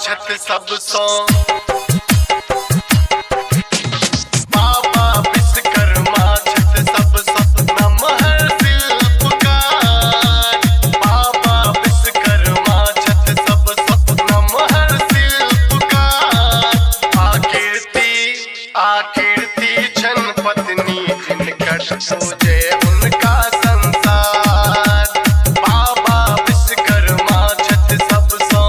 छत सब सो बाबा विश्वकर्मा छत सब सो नमहर शिल्पकार। बाबा विश्वकर्मा छत सब सो नमहर शिल्पकार। आकीर्ति छन पत्नी जिनकर पूजे उनका संसार। बाबा विश्वकर्मा छत सब सो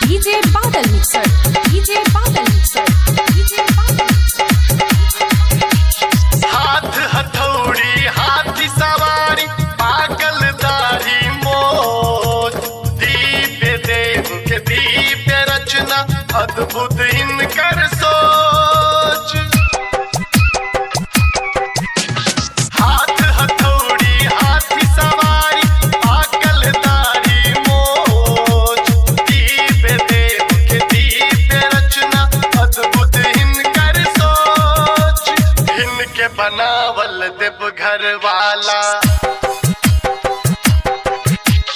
डीजे बादल मिक्सर, डीजे बादल मिक्सर, डीजे बादल मिक्सर। हाथ हथौड़ी हाथी सवारी पागल दाढ़ी मोज। दिव्य देव के दिव्य रचना अद्भुत इनकर सोच। हाथ हथौड़ी हाथी सवारी पागल दाढ़ी मोज। दिव्य देव के दिव्य रचना अद्भुत इनकर सोच। इनके बनावल देव घर वाला,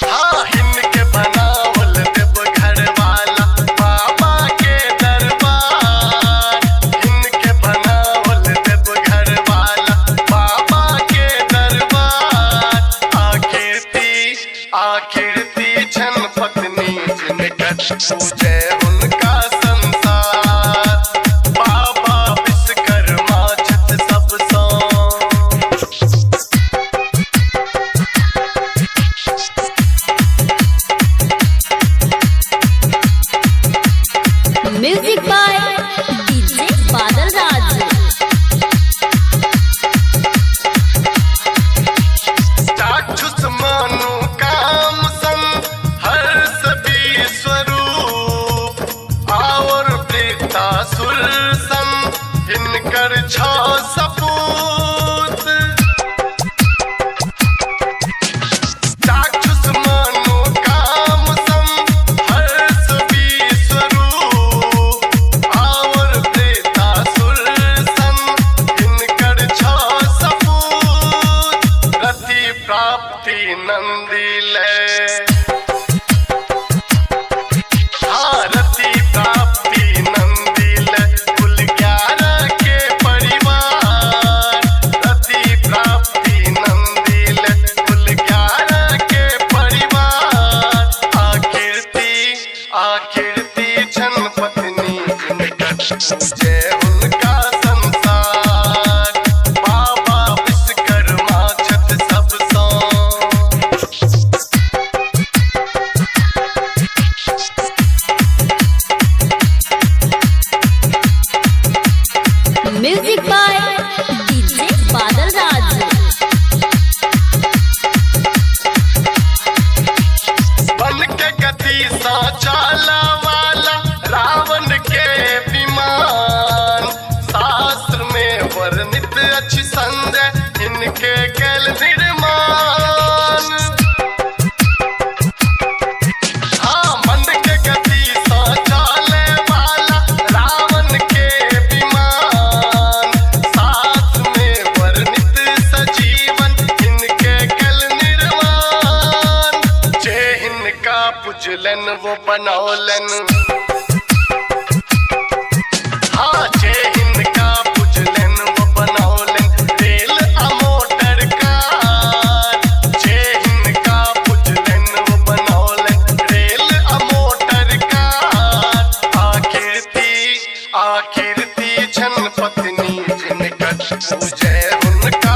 हाँ इनके बनावल देव घर वाला बाबा के दरबार। इनके बनावल देव घर वाला बाबा के दरबार। आकीर्ति छन पत्नी जिनकर पूजे उनका संसार। बाबा विश्वकर्मा छत सब सो म्यूजिक बाय डीजे बादल राज। चाक्षुष मानु काम सम हर्ष भी स्वरूप। और प्रीता सुर सम इनकर छो सपूत। चाक्षुष मानु काम सम हर्ष भी स्वरूप। और प्रीता सुर सम इनकर छो सपूत। रति प्राप्ति नंदी ले, हाँ रति प्राप्ति नंदी ले कुल 11 के परिवार। रति प्राप्ति नंदी ले कुल 11 के परिवार। आकीर्ति छन पत्नी जिनकर पूजे उनका संसार। बाबा विश्वकर्मा छत सब सो म्यूजिक बाय डीजे बादल राज। बन के गति सा चाला वाला रावण के विमान। शास्त्र में वर्णित अच्छी संजय इनके कैल निर्माण। हाँ मन के गति सा चाले वाला रावण के विमान। शास्त्र में वर्णित सजीवन इनके कैल निर्माण। जे इनका पुजलन वो बनौलन, हाँ जे इनका पुजलन वो बनौलन रेल मोटर कार। जे इनका पुजलन वो बनौलन रेल मोटर कार। आकीर्ति छन पत्नी जिनकर पूजे उनका